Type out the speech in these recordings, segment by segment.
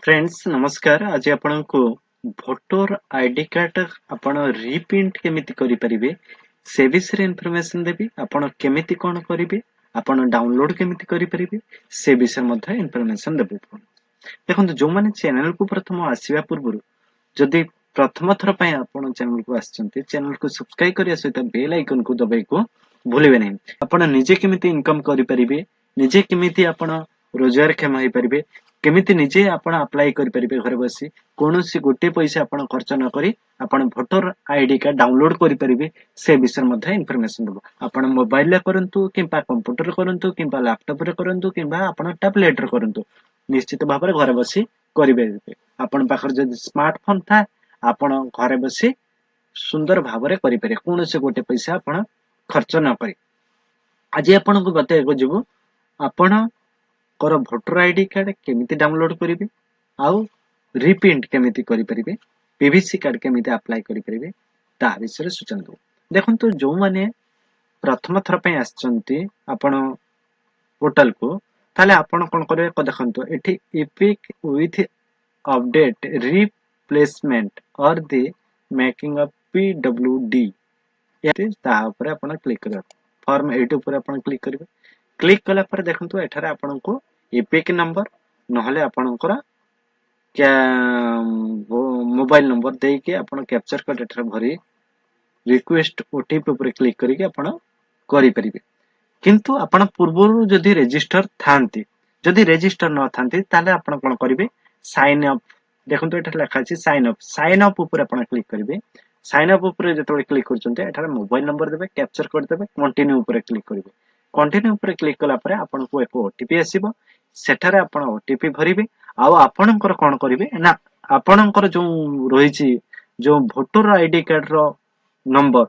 Friends नमस्कार। आज आपण को भोटर आईडी कार्ड आपण रिप्रिंट केमिति करि परिबे से विषय इन्फॉर्मेशन देबी। आपण केमिति कोन करिवे, आपण डाउनलोड केमिति करि परिबे से विषय मध्ये इन्फॉर्मेशन देबो। देखंतु जो माने चैनल को प्रथम आसीबा पूर्व जदि प्रथम थर पय आपण चैनल को आछंती, चैनल को सब्सक्राइब करिया सहित बेल आइकन को दबाइ को भूलिबे नहीं। आपण निजे केमिति इनकम करि परिबे, निजे केमिति आपण रोजगार क्षम होई परिबे, केमिति निजे आपण अप्लाई करि परिबे घर बसी कोनोसी गोटे पैसा आपण खर्च न करी आपण भोटर आईडी कार्ड डाउनलोड करि परिबे से विषय मध्ये इन्फॉर्मेशन देबो। आपण मोबाइल रे करंतु किंबा कंप्यूटर करंतु किंबा लैपटॉप रे करंतु किंबा आपण टैबलेट रे करंतु निश्चित भाव में घर बसी करिबे। आपण पाखर जदि स्मार्टफोन था आपण घरे बसी सुंदर भाव में करि परिबे, कोनोसी गोटे पैसा आपण खर्च न करी। आज आपण को बतेको जिवो आपण कर भोटर आईडी कार्ड केमिति डाउनलोड करिवे आउ रिप्रिंट केमिति करि परिबे, पीवीसी कार्ड केमिति अप्लाई करि परिबे ता विषय सूचना दो। देखंतु जो माने प्रथम थर पे आछंती आपण पोर्टल को ताले आपण कोन करबे को देखंतु एठी एपिक विथ अपडेट रिप्लेसमेंट और द मेकिंग ऑफ पीडब्ल्यूडी एते ता ऊपर आपण क्लिक करबे। फॉर्म 8 ऊपर आपण क्लिक करबे। क्लिक कला पर देखंतु एठारे आपण को एपिक नंबर नहले आपणकर क्या मोबाइल नंबर दे के आपण कैप्चर कोड एठारे भरी रिक्वेस्ट ओटीपी ऊपर क्लिक करके आपण करि परिबे। किंतु आपण पूर्वरु जदि रजिस्टर थांती, जदि रजिस्टर न थांती ताले आपण कोन करिवे साइन अप। देखंतु एठारे लिखा अछि साइन अप ऊपर आपण क्लिक करिवे। साइन अप ऊपर जतोळे क्लिक करचंते एठारे मोबाइल नंबर देबे, कैप्चर कोड देबे, कंटिन्यू ऊपर क्लिक करिवे। कंटिन्यू ऊपर क्लिक कला परे आपण को एक ओटीपी आसीबो, सेठारे आपण ओटीपी भरिबे। आ आपणकर कोन करिवे ना आपणकर जो रहिछि जो भोटर आईडी कार्ड रो नंबर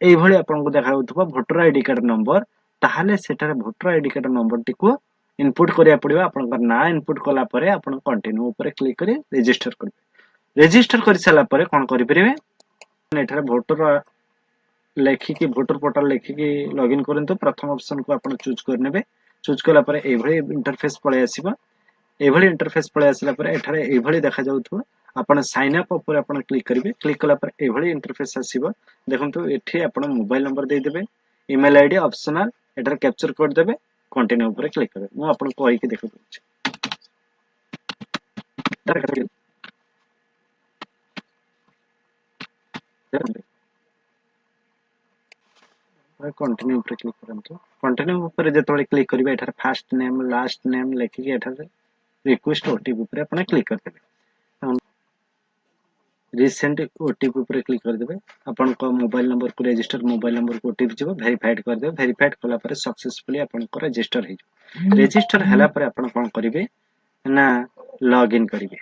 एई भली आपण को देखा होतबो भोटर आईडी कार्ड नंबर, ताहाले सेठारे भोटर आईडी कार्ड नंबर टिको इनपुट करिया पड़िबो। आपणकर ना इनपुट कला परे आपण कंटिन्यू ऊपर क्लिक करी रजिस्टर करबे। रजिस्टर करि साला परे कोन करि परिबे एठारे भोटर लेखिकी भोटर पोर्टल लेखिकी लॉगिन करंतु प्रथम ऑप्शन को आपण चूज करनेबे। चूज कला परे ए भली इंटरफेस पळे आसीबो। ए भली इंटरफेस पळे आसिला परे एठारे ए भली देखा जाउथबो। आपण साइन अप ऊपर आपण क्लिक करिवे। क्लिक कला परे ए भली इंटरफेस आसीबो। देखंतु एठी आपण मोबाइल नंबर दे देबे, ईमेल आईडी ऑप्शनल एठारे कैप्चर कोड देबे, कंटिन्यू ऊपर क्लिक करबे। मु आपण कहि के देखौ छी कंटिन्यू ऊपर क्लिक करंतु। कंटिन्यू ऊपर जेतोळे क्लिक करिवे एठारे फर्स्ट नेम लास्ट नेम लेखिके एठारे रिक्वेस्ट ओटीपी ऊपर आपण क्लिक कर देबे। रिसेंट ओटीपी ऊपर क्लिक कर देबे। आपण को मोबाइल नंबर को रजिस्टर मोबाइल नंबर को ओटीपी जिवो, वेरीफाइड कर देबे। वेरीफाइड कला पर सक्सेसफुली आपण को रजिस्टर हे जो। रजिस्टर हला पर आपण कोन करिवे ना लॉगिन करिवे।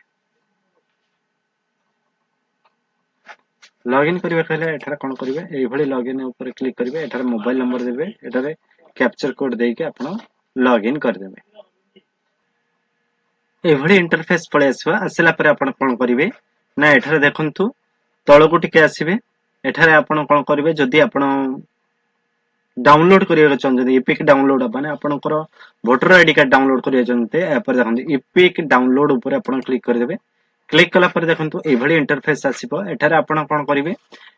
लॉगिन करिवे कहले एठारे कोन करिवे एई भली लॉगिन ऊपर क्लिक करिवे। एठारे मोबाइल नंबर देबे, एठारे कैप्चर कोड देई के आपण लॉगिन कर देबे। एई भली इंटरफेस पळे आसीबा। आसिला पर आपण कोन करिवे ना एठारे देखंतु तळको टिके आसीबे। एठारे आपण कोन करिवे जदि आपण डाउनलोड करिया चाहते एपिक डाउनलोड माने आपनकर वोटर आईडी कार्ड डाउनलोड करिया चाहते या पर देखंतु एपिक डाउनलोड ऊपर आपण क्लिक कर देबे। क्लिक कला पर देखंतु ए भली इंटरफेस आसीबो। एठारे आपण कोन करिवे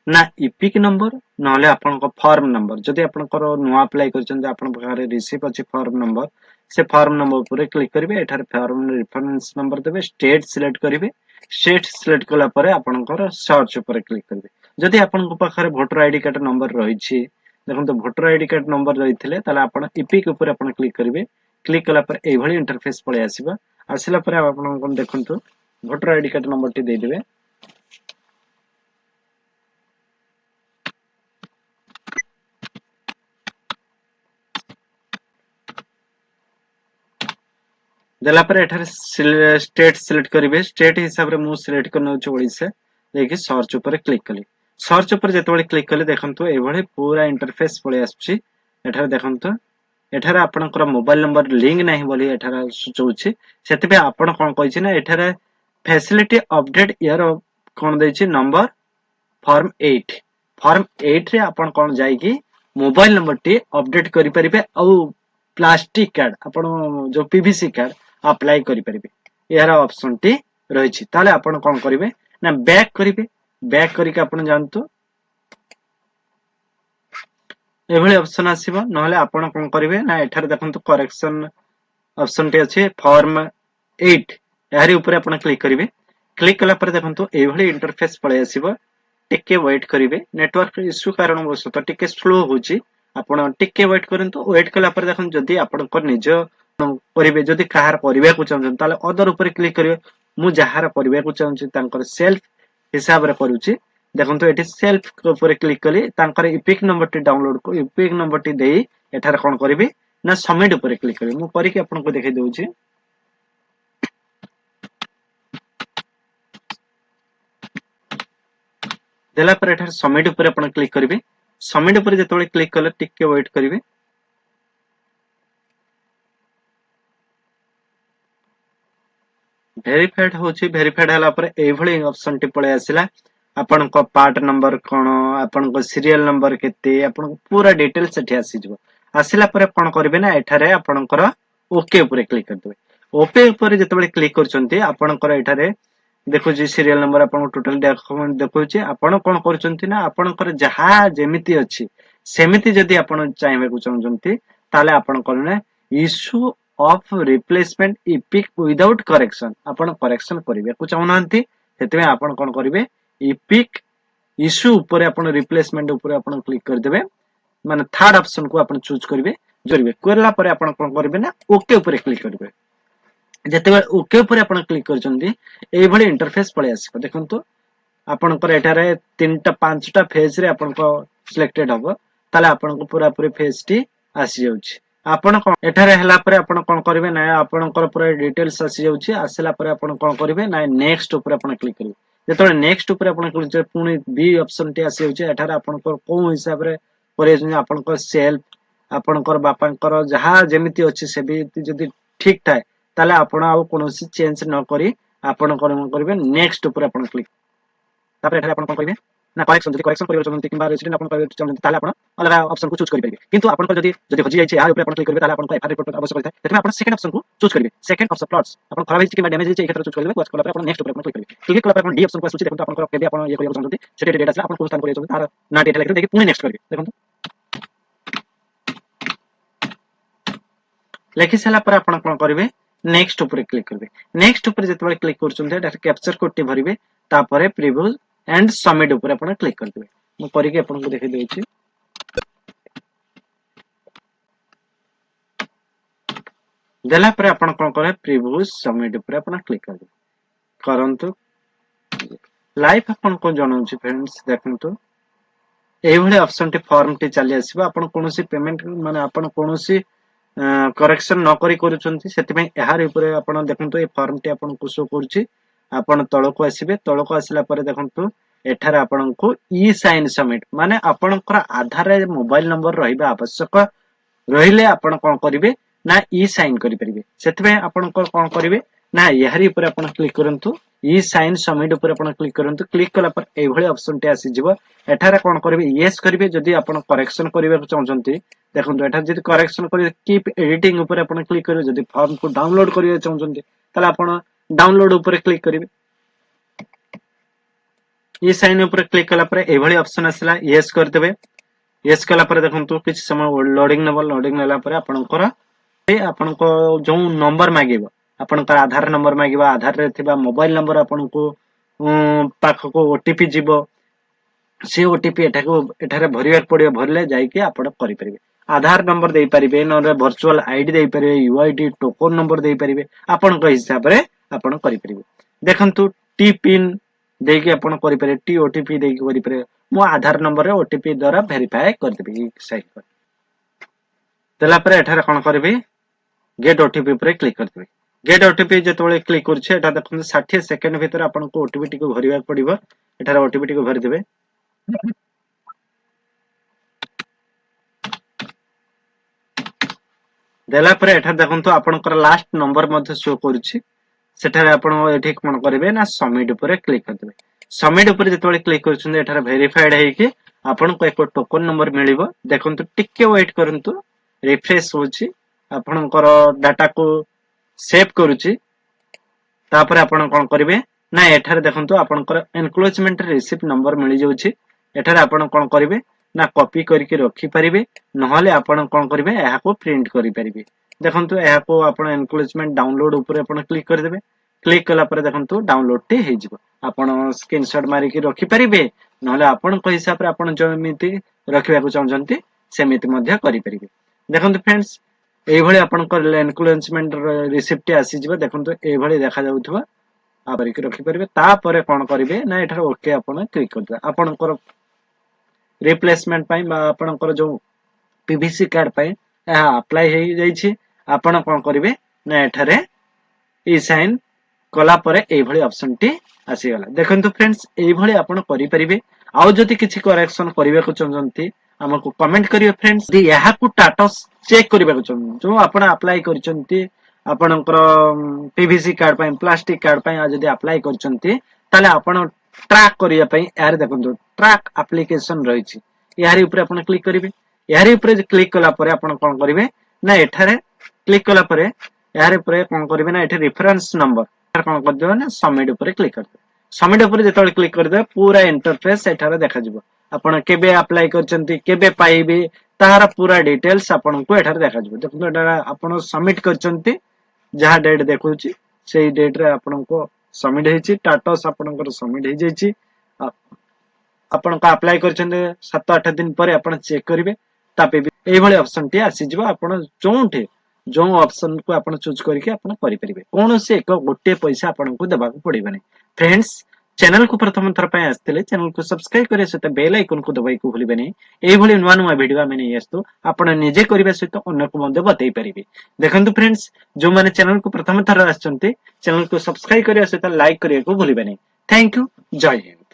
ना एपिक नंबर नहले आपनको फॉर्म नंबर जदि आपनकर नुवा अप्लाई करचंते आपन पाखरे रिसीव अछि फॉर्म नंबर, से फॉर्म नंबर ऊपर क्लिक करिवे। एठारे फॉर्म रेफरेंस नंबर देबे, स्टेट सिलेक्ट करिवे। स्टेट सिलेक्ट कला पर आपनकर सर्च ऊपर क्लिक करिवे। जदि आपनको पाखरे वोटर आईडी कार्ड नंबर रहिछि, देखंतु वोटर आईडी कार्ड नंबर रहिथिले ताले आपण एपिक ऊपर आपण क्लिक करिवे। क्लिक कला पर एई भली इंटरफेस पळे आसीबा। आसिला पर आपण कोन देखंतु वोटर आईडी कार्ड नंबर टी दे देबे। देला पर एठारे स्टेट सिलेक्ट करिवे। स्टेट हिसाब रे मु सिलेक्ट करनो छु ओडिसा। देखि सर्च ऊपर क्लिक कली। सर्च ऊपर जेतोळे क्लिक कले देखंतु ए भली पूरा इंटरफेस पळे आछि। एठारे देखंतु एठारे आपनकर मोबाइल नंबर लिंक नाही बोली एठारे सूचौछि। सेतिबे आपण कोन कहिछि ना एठारे फैसिलिटी अपडेट ईयर कोन दैछि नंबर फॉर्म 8। फॉर्म 8 रे आपण कोन जाई कि मोबाइल नंबर टी अपडेट करि परिबे। औ प्लास्टिक कार्ड आपण जो पीवीसी कार्ड अप्लाई करि परिबे। यार ऑप्शन टी रही ताले आपण कोन करिवे ना बैक करिवे बैक करिके आपण जानतु एभली ऑप्शन आसीबो नहले आपण कोन करिवे ना एठार देखंतु करेक्शन ऑप्शन टी अछि फॉर्म 8 यारी ऊपर आपण क्लिक करिवे क्लिक कला पर देखंतु एभली इंटरफेस पळे आसीबो टिके वेट करिवे नेटवर्क इश्यू कारण वसत टिके स्लो होची आपण टिके वेट करंतु वेट कला पर देखन जदी आपण को निज करिवे जदी काहार परिबे को चाहन ताले अदर ऊपर क्लिक करिवे मु जहार परिबे को चाहन तांकर सेल्फ हिसाब रे करूची देखंतु एठी सेल्फ ऊपर क्लिक कली तांकर इपिक नंबर टी डाउनलोड को इपिक नंबर टी देई एठार कोन करिवे ना सबमिट ऊपर क्लिक करिवे मु करी के आपन को देखाई दउची देला पर एठार सबमिट ऊपर आपन क्लिक करिवे सबमिट ऊपर जेतबे क्लिक कले टिके वेट करिवे भेरिफाइड होची भेरिफाइड हला पर एभली ऑप्शन टी पळे आसिला आपन को पार्ट नंबर कोन आपन को सीरियल नंबर केते आपन को पूरा डिटेल्स सेठी आसी जबो आसिला पर कोन करबे ना एठारे आपन को ओके ऊपर क्लिक कर देबे ओके ऊपर जेतबे क्लिक करचंती आपन को एठारे देखो जी सीरियल नंबर आपन टोटल डॉक्यूमेंट देखो छी आपन कोन करचंती ना आपन को जहा जेमिति अछि सेमिति जदी आपन चाहबे को चाहचंती ताले आपन करने issue of replacement EPIC without correction आपन करेक्शन करिवे को चाहनांती सेतबे आपन कोन करिवे इपिक इशू ऊपर आपन रिप्लेसमेंट ऊपर आपन क्लिक कर देबे माने थर्ड ऑप्शन को आपन चूज करिवे जोरिवे करला पर आपन कोन करिवे ना ओके ऊपर क्लिक करिवे जेते ओके ऊपर आपन क्लिक करचंती एई भली इंटरफेस पळे आसी देखंतु आपन को एटारे 3टा 5टा फेज रे आपन को सिलेक्टेड हबो ताले आपन को पूरा पूरी फेज टी आसी जाउची आपण कोन एठारे हला पर आपण कोन करिवे ना आपनकर पूरा डिटेल्स आसी जाउची आसिला पर आपण कोन करिवे ना नेक्स्ट ऊपर आपण क्लिक करिवे जेतोले नेक्स्ट ऊपर आपण क्लिक करे पुनी बी ऑप्शन टी आसी जाउची एठारे आपनकर को हिसाब रे करे आपनकर सेल्फ आपनकर बापांकर जहा जेमिति अछि से भी जदी ठीक थाए ताले आपण आ कोनोसी चेंज न करी आपण कोन करिवे नेक्स्ट ऊपर आपण क्लिक तापर एठारे आपण कोन करिवे ना करेक्शन जदी करेक्शन करियो चलते किबा रेसिडेंट आपण करियो चलते ताले आपण अलगा ऑप्शन को चूज करि परिबे किंतु आपण जदी जदी हजि जाय छै आ ऊपर आपण क्लिक करिवे ताले आपण को एफआर रिपोर्ट आवश्यक होता है तेमे आपण सेकंड ऑप्शन को चूज करिवे सेकंड ऑफ द प्लॉट्स आपण खराब हिच किबा डैमेज हिच एक तरह चूज करिवे वाच कला पर आपण नेक्स्ट ऊपर आपण क्लिक करिवे क्लिक कला पर आपण डी ऑप्शन को सूची देखंतु आपण को केबे आपण ये करियो चलते सेटे डेटा आपण को स्थान करियो चलते तार ना डेटा लेके देखि पुनी नेक्स्ट करिवे देखंतु लेखि सला पर आपण कोन करिवे नेक्स्ट ऊपर क्लिक करिवे नेक्स्ट ऊपर जेतबे क्लिक करचुंते डाटा कैप्चर कोड टी भरिवे तापरे प्रीव्यू एंड सबमिट ऊपर आपण क्लिक कर देबे मु करी के आपण को देखै देउची देला पर आपण कोन करे प्रीव्यू सबमिट ऊपर आपण क्लिक कर देबे करंतु लाइव आपण को जणाउची फ्रेंड्स देखंतु एई भली ऑप्शन टी फॉर्म टी चली आसीबो आपण कोनोसी पेमेंट माने आपण कोनोसी करेक्शन न करी करूचंती सेति में एहार ऊपर आपण देखंतु ए फॉर्म टी आपण को शो करची आपण तळको आसीबे तळको आसिला पर देखंतु एठार आपण को ई साइन सबमिट माने आपनकर आधार रे मोबाइल नंबर रहिबा आवश्यक रहिले आपण कोन करिवे ना ई साइन करि परिबे सेतबे आपण कोन करिवे ना एहारी ऊपर आपण क्लिक करंतु ई साइन सबमिट ऊपर आपण क्लिक करंतु क्लिक कला पर ए भली ऑप्शन टे आसी जिवो एठारे कोन करिवे यस करिवे जदी आपण करेक्शन करिवे चाहचंती देखंतु एठा जदी करेक्शन करि कीप एडिटिंग ऊपर आपण क्लिक करिवे जदी फॉर्म को डाउनलोड करिवे चाहचंती ताले आपण डाउनलोड ऊपर क्लिक करिवे ये साइन ऊपर क्लिक कला पर एभली ऑप्शन आसला यस कर देबे यस कला पर देखंतु किछ समय लोडिंग नेला पर आपनकर आपनको जो नंबर मागिबो आपनकर आधार नंबर मागिबो आधार रे थिबा मोबाइल नंबर आपनको पाख को ओटीपी जीवो से ओटीपी एठारे भरिया पड़ियो भरले जाई के आपण करि परिबे आधार नंबर देई परिबे न वर्चुअल आईडी देई परिबे यूआईडी टोकन नंबर देई परिबे आपण को हिसाब रे आपण करि परिबे देखंतु टी पिन देके आपण करि परिबे टी ओटीपी देके करि परिबे मो आधार नंबर रे ओटीपी द्वारा वेरीफाई कर देबे साइट पर देला पर एठारे कोन करबे गेट ओटीपी पर क्लिक कर देबे गेट ओटीपी जेतोले क्लिक करछे एटा देखन 60 सेकंड भीतर आपण को ओटीपी टी को भरिबा पड़िबो एठारे ओटीपी टी को भरि देबे देला पर एठा देखंतु आपनकर लास्ट नंबर मध्ये शो करछि सेठारे आपण एठी कोन करबे ना सबमिट ऊपर क्लिक कर देबे सबमिट ऊपर जेतोले क्लिक करछन एठारे वेरीफाइड है कि आपण को एक टोकन नंबर मिलिबो देखंतु टिके वेट करंतु रिफ्रेश होछि आपनकर डाटा को सेव करूछि तापर आपण कोन करिवे ना एठारे देखंतु आपनकर एनक्लोजमेंट रिसिप्ट नंबर मिली जाउछि एठारे आपण कोन करिवे ना कॉपी करके रखी परिबे नहले आपण कोन करिवे एहा को प्रिंट करि परिबे देखंतु एहा को आपण एनक्लोजमेंट डाउनलोड ऊपर आपण क्लिक कर देबे क्लिक कला पर देखंतु डाउनलोड टे हे जिवो आपण स्क्रीनशॉट मारी के रखी परिबे नहले आपण को हिसाब रे आपण जमिति रखिबा को चाहजंती सेमिति मध्य करि परिबे देखंतु फ्रेंड्स एई भली आपण कर एनक्लोजमेंट रिसिप्ट आसी जिवो देखंतु एई भली देखा जाउथबा आपरि के रखि परिबे तापर कोन करिवे ना एठार ओके आपण क्लिक कर दे आपनकर रिप्लेसमेंट पाई बा आपनकर जो पीवीसी कार्ड पाई एहा अप्लाई हे जाई छी आपण कोन करिवे ना एठारे ई साइन कला परे एई भली ऑप्शन टी आसी गला देखंतु फ्रेंड्स एई भली आपण करि परिबे आउ जति किछि करेक्शन करिवे को चाहजंती हमको कमेंट करियो फ्रेंड्स दि यहा को स्टेटस चेक करिवे को चाहजं जो आपण अप्लाई करचंती आपनकर पीवीसी कार्ड पाई प्लास्टिक कार्ड पाई आ जदी अप्लाई करचंती ताले आपण ट्रैक करिया पाई यार देखंतु ट्रैक एप्लीकेशन रही छी यारी ऊपर आपण क्लिक करिवे यारी ऊपर क्लिक कला परे आपण कोन करिवे ना एठारे क्लिक कला परे यार ऊपर कोन करिवे ना एठी रेफरेंस नंबर कोन कर देबे ना सबमिट ऊपर क्लिक कर दे सबमिट ऊपर जेतले क्लिक कर दे पूरा इंटरफेस एठारे देखा जिवो आपण केबे अप्लाई करचंती केबे पाइबे तार पूरा डिटेल्स आपण को एठारे देखा जिवो देखो एटा आपण सबमिट करचंती जहा डेट देखुची सेही डेट रे आपण को सबमिट हेची स्टेटस आपनकर सबमिट हे जेची आपण को अप्लाई करचंदे 7-8 दिन परे आपण चेक करिवे तापे एई भली ऑप्शन टी आसी जिवो आपण जोंठे जो ऑप्शन को आपण चूज करके आपण करि परिबे कोन से एक गोटे पैसा आपण को देबा को पड़िबनी फ्रेंड्स चैनल को प्रथम थर पय आस्तिले चैनल को सब्सक्राइब करे सहित बेल आइकन को दबाई को भूलिबेनी एई भली नुवा नुवा वीडियो आमे नै आस्तु आपण निजे करिबा सहित अन्य को मध्ये बतै परिबे देखंतु फ्रेंड्स जो माने चैनल को प्रथम थर आछंती चैनल को सब्सक्राइब करे सहित लाइक करिया को भूलिबेनी थैंक यू जय हिंद।